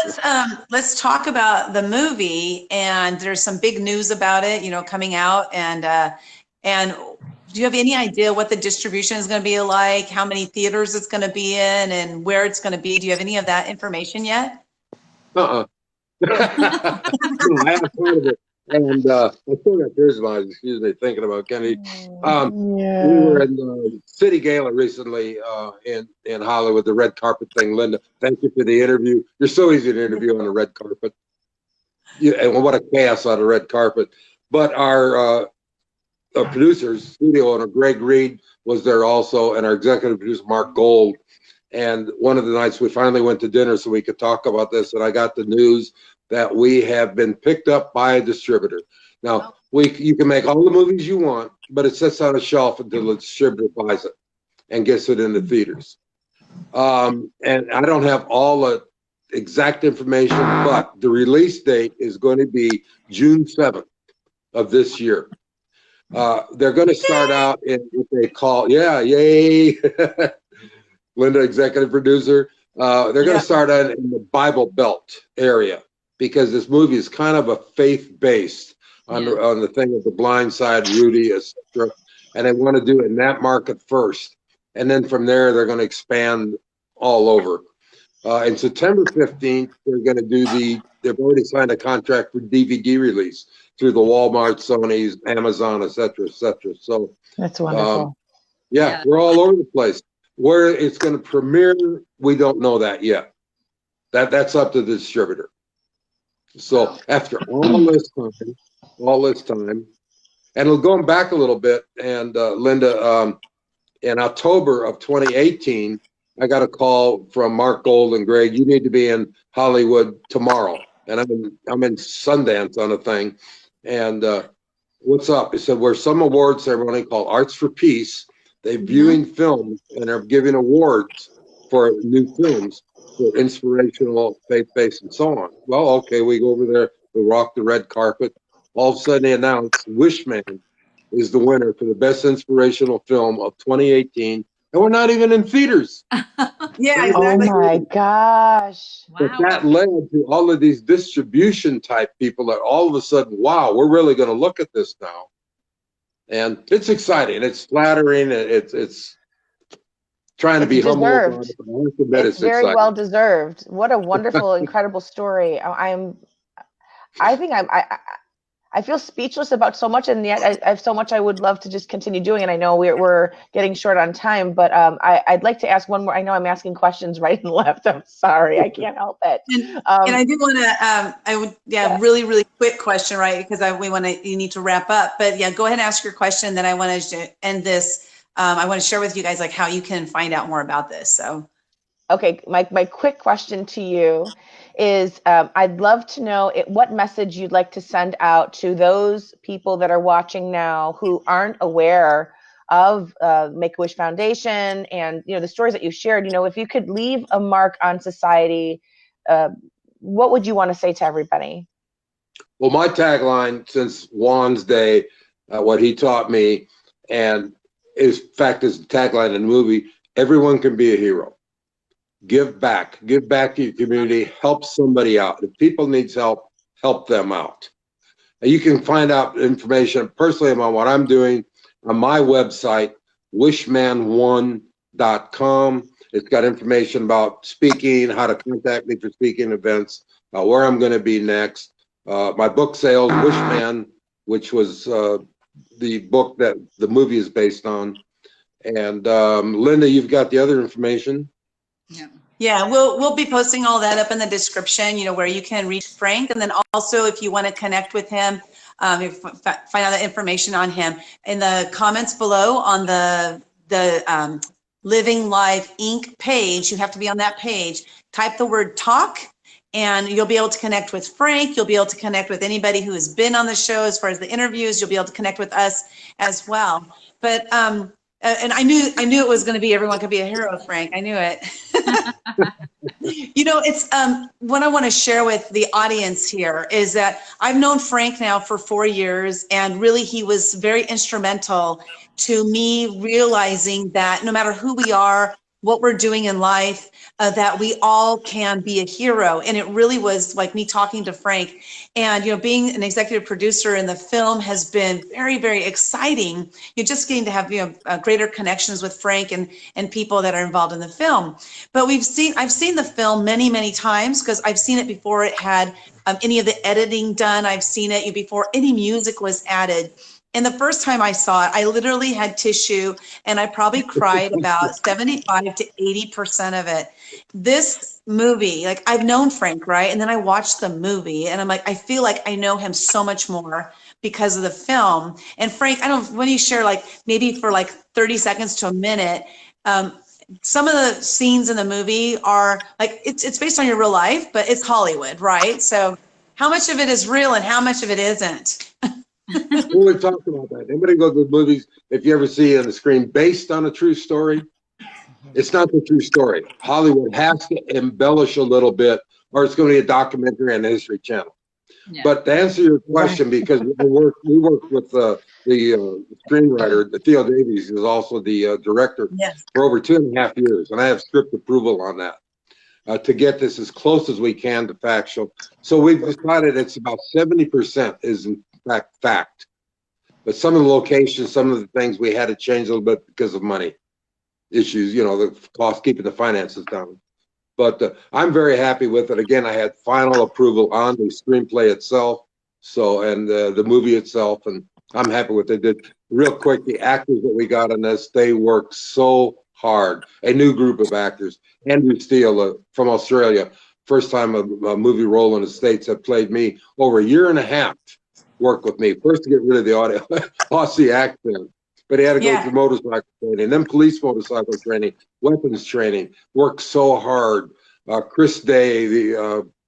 let's talk about the movie, and there's some big news about it, coming out, and do you have any idea what the distribution is going to be like, how many theaters it's going to be in, and where it's going to be? Do you have any of that information yet? I haven't heard of it. And I still got tears in my eyes, excuse me, thinking about Kennedy. We were in the City Gala recently in Hollywood, the red carpet thing. Lynda, thank you for the interview. You're so easy to interview on the red carpet. And what a chaos on the red carpet. But our producers, studio owner Greg Reed was there also, and our executive producer Mark Gold. And one of the nights we finally went to dinner so we could talk about this, and I got the news that we have been picked up by a distributor. Now, you can make all the movies you want, but it sits on a shelf until the distributor buys it and gets it in the theaters. And I don't have all the exact information, but the release date is going to be June 7th of this year. They're going to start out in what they call, yay, Lynda, executive producer. They're going to start out in the Bible Belt area because this movie is kind of a faith-based on the thing of The Blind Side, Rudy, etc. And they want to do it in that market first. And then from there, they're going to expand all over. And September 15th, they're going to do they've already signed a contract for DVD release through the Walmart, Sony's, Amazon, et cetera, et cetera. So that's wonderful. We're all over the place. Where it's going to premiere, we don't know that yet. That's up to the distributor. So after all this time, and going back a little bit, and Lynda, in October of 2018, I got a call from Mark Gold and Greg. You need to be in Hollywood tomorrow, and I'm in Sundance on a thing. And what's up? He said, we're some award ceremony called Arts for Peace. They're viewing films and are giving awards for new films for inspirational, faith-based, and so on. Well, okay, we go over there, we rock the red carpet. All of a sudden, they announce Wishman is the winner for the best inspirational film of 2018, and we're not even in theaters. Yeah, exactly. Oh my gosh. But that led to all of these distribution type people that all of a sudden, wow, we're really going to look at this now. And it's exciting. It's flattering. It's trying to be humble about it, but I have to admit it's very exciting. well deserved. What a wonderful, incredible story. I feel speechless about so much, and yet I have so much I would love to just continue doing. And I know we're getting short on time, but I'd like to ask one more. I know I'm asking questions right and left. I'm sorry, I can't help it. And I do want to, really, really quick question, right? Because you need to wrap up. But yeah, go ahead and ask your question. Then I want to end this. I want to share with you guys like how you can find out more about this. So, okay, my quick question to you is I'd love to know what message you'd like to send out to those people that are watching now who aren't aware of Make-A-Wish Foundation and the stories that you shared. If you could leave a mark on society, what would you want to say to everybody? Well, my tagline since Juan's day, what he taught me, and is the tagline in the movie: everyone can be a hero. Give back to your community, help somebody out. If people need help, help them out. And you can find out information personally about what I'm doing on my website, wishman1.com. It's got information about speaking, how to contact me for speaking events, where I'm going to be next. My book sales, Wishman, which was the book that the movie is based on. And Lynda, you've got the other information. Yeah. Yeah, we'll be posting all that up in the description, where you can reach Frank. And then also, if you want to connect with him, find out the information on him in the comments below on the Living Live Inc. page. You have to be on that page. Type the word talk, and you'll be able to connect with Frank. You'll be able to connect with anybody who has been on the show as far as the interviews. You'll be able to connect with us as well. But and I knew it was going to be everyone could be a hero, Frank. I knew it. It's what I want to share with the audience here is that I've known Frank now for 4 years, and really he was very instrumental to me realizing that no matter who we are, what we're doing in life, that we all can be a hero. And it really was like me talking to Frank, and being an executive producer in the film has been very, very exciting. You're just getting to have greater connections with Frank and people that are involved in the film. But I've seen the film many, many times, because I've seen it before it had any of the editing done. I've seen it before any music was added. And the first time I saw it, I literally had tissue, and I probably cried about 75 to 80% of it. This movie, like, I've known Frank, right? And then I watched the movie, and I'm like, I feel like I know him so much more because of the film. And Frank, when you share, like, maybe for like 30 seconds to a minute, some of the scenes in the movie are like, it's based on your real life, but it's Hollywood, right? So how much of it is real and how much of it isn't? We've talked about that. Anybody go to the movies, if you ever see on the screen, based on a true story, it's not the true story. Hollywood has to embellish a little bit, or it's going to be a documentary on the History Channel. Yeah. But to answer your question, because we work with the screenwriter, Theo Davies, who's also the director, yes, for over 2.5 years, and I have script approval on that to get this as close as we can to factual. So we've decided it's about 70% is in fact, but some of the locations, some of the things we had to change a little bit because of money issues, the cost, keeping the finances down. But I'm very happy with it. Again, I had final approval on the screenplay itself, and the movie itself, and I'm happy with it. Real quick, the actors that we got on this, they worked so hard. A new group of actors. Andrew Steele from Australia, first time a movie role in the States, have played me over 1.5 years. Worked with me first to get rid of the audio Aussie accent, but he had to go through motorcycle training, then police motorcycle training, weapons training. Worked so hard. Chris Day,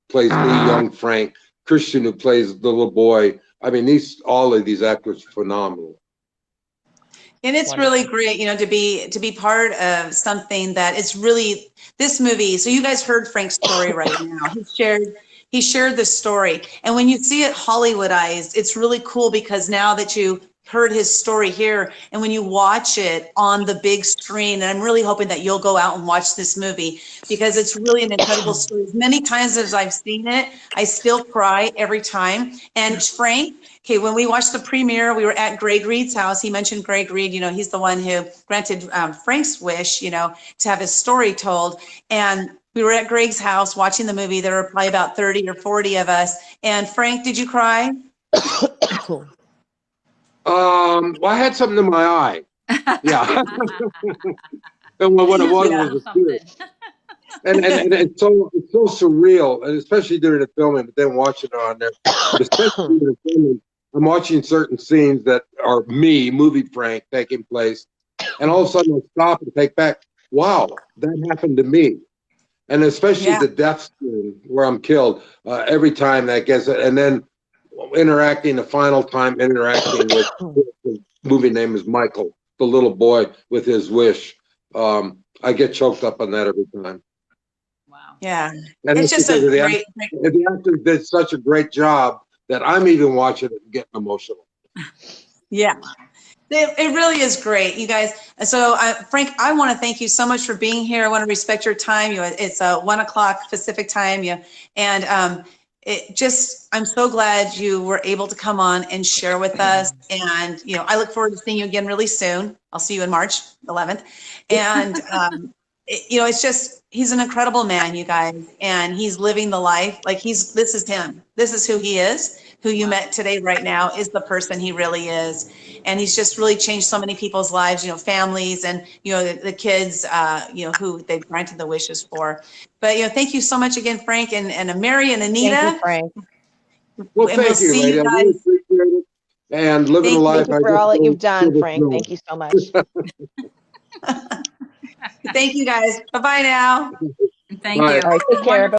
plays the young Frank. Christian, who plays the little boy. I mean, all of these actors are phenomenal. And it's really great, to be part of something that it's really this movie. So you guys heard Frank's story right now. He shared the story. And when you see it Hollywoodized, it's really cool, because now that you heard his story here, and when you watch it on the big screen, and I'm really hoping that you'll go out and watch this movie, because it's really an incredible story. As many times as I've seen it, I still cry every time. And Frank, okay, when we watched the premiere, we were at Greg Reed's house. He mentioned Greg Reed, he's the one who granted Frank's wish, to have his story told. And we were at Greg's house watching the movie. There were probably about 30 or 40 of us. And Frank, did you cry? Well, I had something in my eye. Yeah. And what it was a spirit. And it's so surreal, and especially during the filming, but then watching it on there. But especially during the filming, I'm watching certain scenes that are me, movie Frank, taking place. And all of a sudden I stop and take back, wow, that happened to me. And especially the death scene where I'm killed, every time that gets it. And then the final time interacting with the movie name is Michael, the little boy with his wish. I get choked up on that every time. Wow. Yeah. And it's just a great. The actors did such a great job that I'm even watching it and getting emotional. Yeah. It really is great, you guys. So, Frank, I want to thank you so much for being here. I want to respect your time. It's 1 o'clock Pacific time. And I'm so glad you were able to come on and share with us. And, I look forward to seeing you again really soon. I'll see you in March 11th. And it's just, he's an incredible man, you guys, and he's living the life. Like this is him. This is who he is. Who you met today right now is the person he really is. And he's just really changed so many people's lives, families and, the kids, who they've granted the wishes for. But, thank you so much again, Frank and Mary and Anita. Thank you, Frank. Well, thank you, lady. I really appreciate it. And living the life. Thank you for all that you've done, Frank. Thank you so much. Thank you, guys. Bye-bye now. Thank you. Bye. All right, take care.